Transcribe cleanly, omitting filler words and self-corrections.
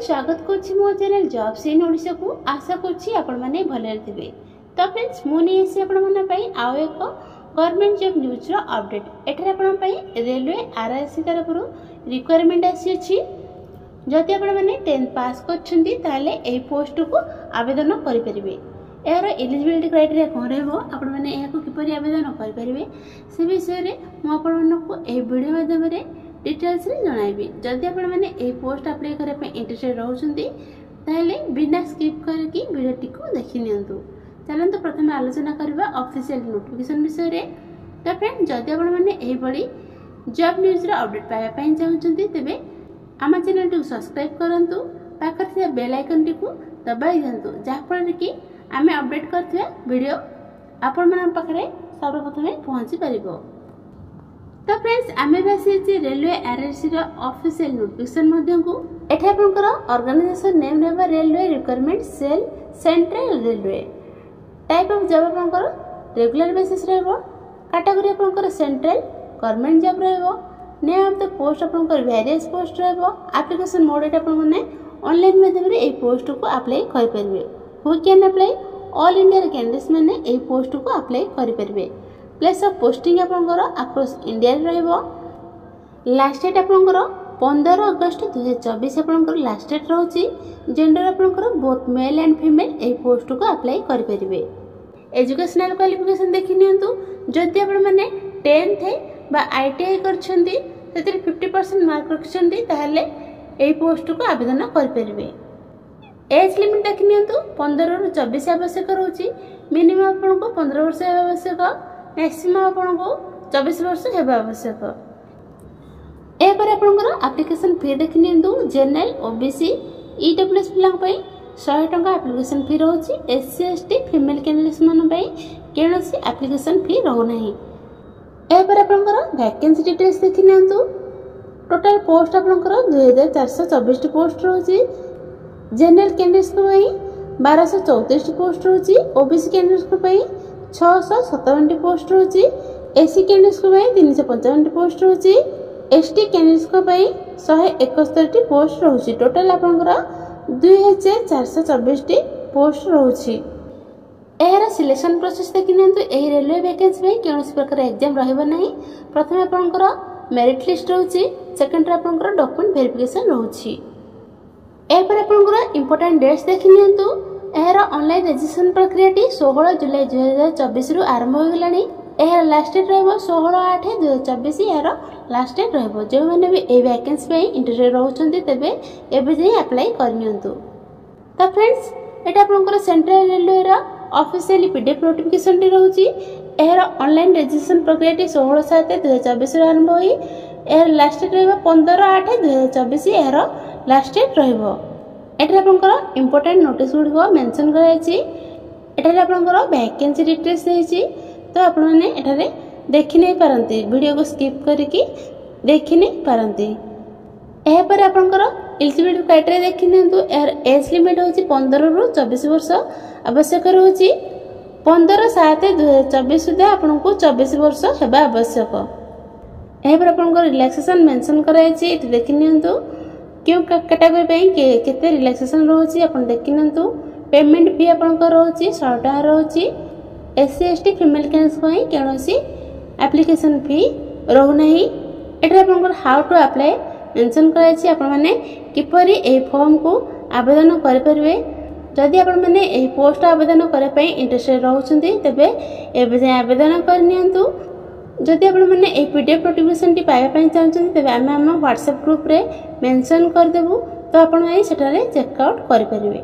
स्वागत करुच्ची मो channel jobs in Odisha को। आशा करुच्ची आपण माने भले थिबे। तो फ्रेंड्स मु नै आसी आपण माने पई आउ एक गवर्नमेंट जॉब न्यूज रो अपडेट। एठरे आपण पई रेलवे आरआरसी तरफ रो रिक्वायरमेंट आसी अछि। जदि आपण माने 10th पास करछंती ताले एई पोस्ट को आवेदन करि परिबे। यार एलिजिबिलिटी क्राइटेरिया कोन रहबो, आपण माने एहा को किपरि आवेदन करि परिबे से विषय रे मु आपण मानकु एई वीडियो माध्यम रे डिटेल्स रे जणाइबी। जदि आपण माने एई पोस्ट अप्लाई करे पे इंटरेस्टेड रहउछंती ताले बिना स्किप करके वीडियो टिको देखि नियंतु। चलंतु प्रथम आलोचना करबा ऑफिशियल नोटिफिकेशन विषय रे। तो फ्रेंड जदि आपण माने एई बडी जॉब न्यूज रो अपडेट पाया पई चाहउछंती तेबे आम चैनल को सब्सक्राइब करंतु, पाखर थिया बेल आइकन टी को दबाई दियंतु, जहा फल कि आमे अपडेट करथिया वीडियो आपण मन पाखरे सर्वप्रथम पहुंची परिबो। तो फ्रेंड्स आमे बासी रेलवे आरआरसी रो ऑफिशियल नोटिफिकेशन मध्यम को एठा आपनकर ऑर्गेनाइजेशन नेम रहबा railway recruitment cell central railway. Type of job आपनकर रेगुलर बेसिस रहबो। कैटेगरी आपनकर सेंट्रल गवर्नमेंट जॉब रहबो। नेम ऑफ द पोस्ट आपनकर वेरियस पोस्ट रहबो। एप्लीकेशन मोड एटा आपन माने ऑनलाइन माध्यम रे ए पोस्ट को अप्लाई कर परबे। Who can apply? All India candidates माने ए पोस्ट को अप्लाई कर परबे। प्लेस ऑफ पोस्टिंग आपनकर अक्रॉस इंडिया रहबो। लास्ट डेट आपनकर 15 अगस्त 2024 आपनकर लास्ट डेट रहउची। जेंडर आपनकर both male and female A post को अप्लाई कर परबे। एजुकेशनल क्वालिफिकेशन देखि नियंतु। जदि आपण माने 10th बा आईटीआई करछंती तेतिर 50% मार्क रखछंती ताहले एई पोस्ट को आवेदन कर परबे। एज लिमिट देखि नियंतु 15 रु 24 आवश्यक रहउची। मिनिमम आपन को 15 वर्ष हेबा आवश्यक, मैक्सिमम आपन को 24 वर्ष हेबा आवश्यक। ए पर आपनकर एप्लीकेशन फी देखि नियंतु। जनरल ओबीसी ईडब्ल्यूएस पिलांग पई 100 टंका एप्लीकेशन फी रहउची। एससी एसटी फीमेल कैंडिडेट्स मन पई केनोसी एप्लीकेशन फी रहउ नाही। ए पर आपनकर वैकेंसी डिटेल्स देखि नियंतु। टोटल पोस्ट आपनकर 2424 पोस्ट रहउची। जनरल कैंडिडेट्स को पई 1234 पोस्ट रहउची। ओबीसी कैंडिडेट्स को पई 657 पोस्ट रहउची। एससी कैंडिडेट्स को पई 355 पोस्ट रहउची। एसटी कैंडिडेट्स को पई 171 पोस्ट रहउची। टोटल आपनकर 2424 पोस्ट रहउची। एहर सिलेक्शन प्रोसेस देखि नियंतु। एही रेलवे वैकेंसी में कोनोसी प्रकार एग्जाम रहबो नाही। प्रथम आपनकर मेरिट लिस्ट रहउची। सेकंड रे आपनकर डॉक्यूमेंट वेरिफिकेशन रहउची। ए पर आपनकर इंपोर्टेंट डेट्स देखि नियंतु। एहर ऑनलाइन रजिस्ट्रेशन प्रक्रिया 16 जुलाई 2024 रु आरंभ हो गलानी। एहर लास्ट डेट रहबो 16/8/2024। एहर लास्ट डेट रहबो। जे माने भी ए वैकेंसी में इंटरेस्टेड रहउछंती तेबे एबे जे अप्लाई कर नियंतु। तो फ्रेंड्स एटा आपनकर सेंट्रल रेलवे रा ऑफिशियली पीडीएफ नोटिफिकेशन टी रहउची। एहर ऑनलाइन रजिस्ट्रेशन प्रक्रिया 16/7/2024 रे आरंभ होई। एहर लास्ट डेट रहबो 15/8/2024। एहर लास्ट डेट रहबो। एटा आपनकर इंपोर्टेंट नोटिस गुड को मेंशन कराइछि। एटा आपनकर वैकेंसी डिटेल्स देछि। तो आपण माने एटा रे देखि नै परंती, वीडियो को स्किप करके देखि नै परंती। एहा पर आपनकर एलिजिबिलिटी क्राइटेरिया देखि नियंतु। एहर एज लिमिट होछि 15 रु 24 वर्ष आवश्यक रहउची। 15/7/2024 सुधा आपनको 24 वर्ष हेबा आवश्यक। एहा पर आपनकर रिलैक्सेशन मेंशन कराइछि। एठी देखि नियंतु क्यों कैटेगरी पे केते रिलैक्सेशन रहउची आपण देखि नियंतु। पेमेंट फी आपनकर रहउची 100 टका रहउची। एससी एसटी फीमेल कैंडिडेट्स पई केनोसी एप्लीकेशन फी रहउ नाही। एठी आपनकर हाउ टू अप्लाई मेंशन कराइछि। आपण माने किपरि ए फॉर्म को आवेदन कर परबे। जदि आपण माने ए पोस्ट आवेदन करे पई इंटरेस्टेड रहउछंती तेबे एबे जे आवेदन कर नियंतु। जदि आपण माने ए पीडीएफ नोटिफिकेशन टी पाया पई चाहछंती तेबे आमे हम व्हाट्सएप ग्रुप रे मेंशन कर देबु। तो आपण ए सेटारे चेक आउट कर परिबे।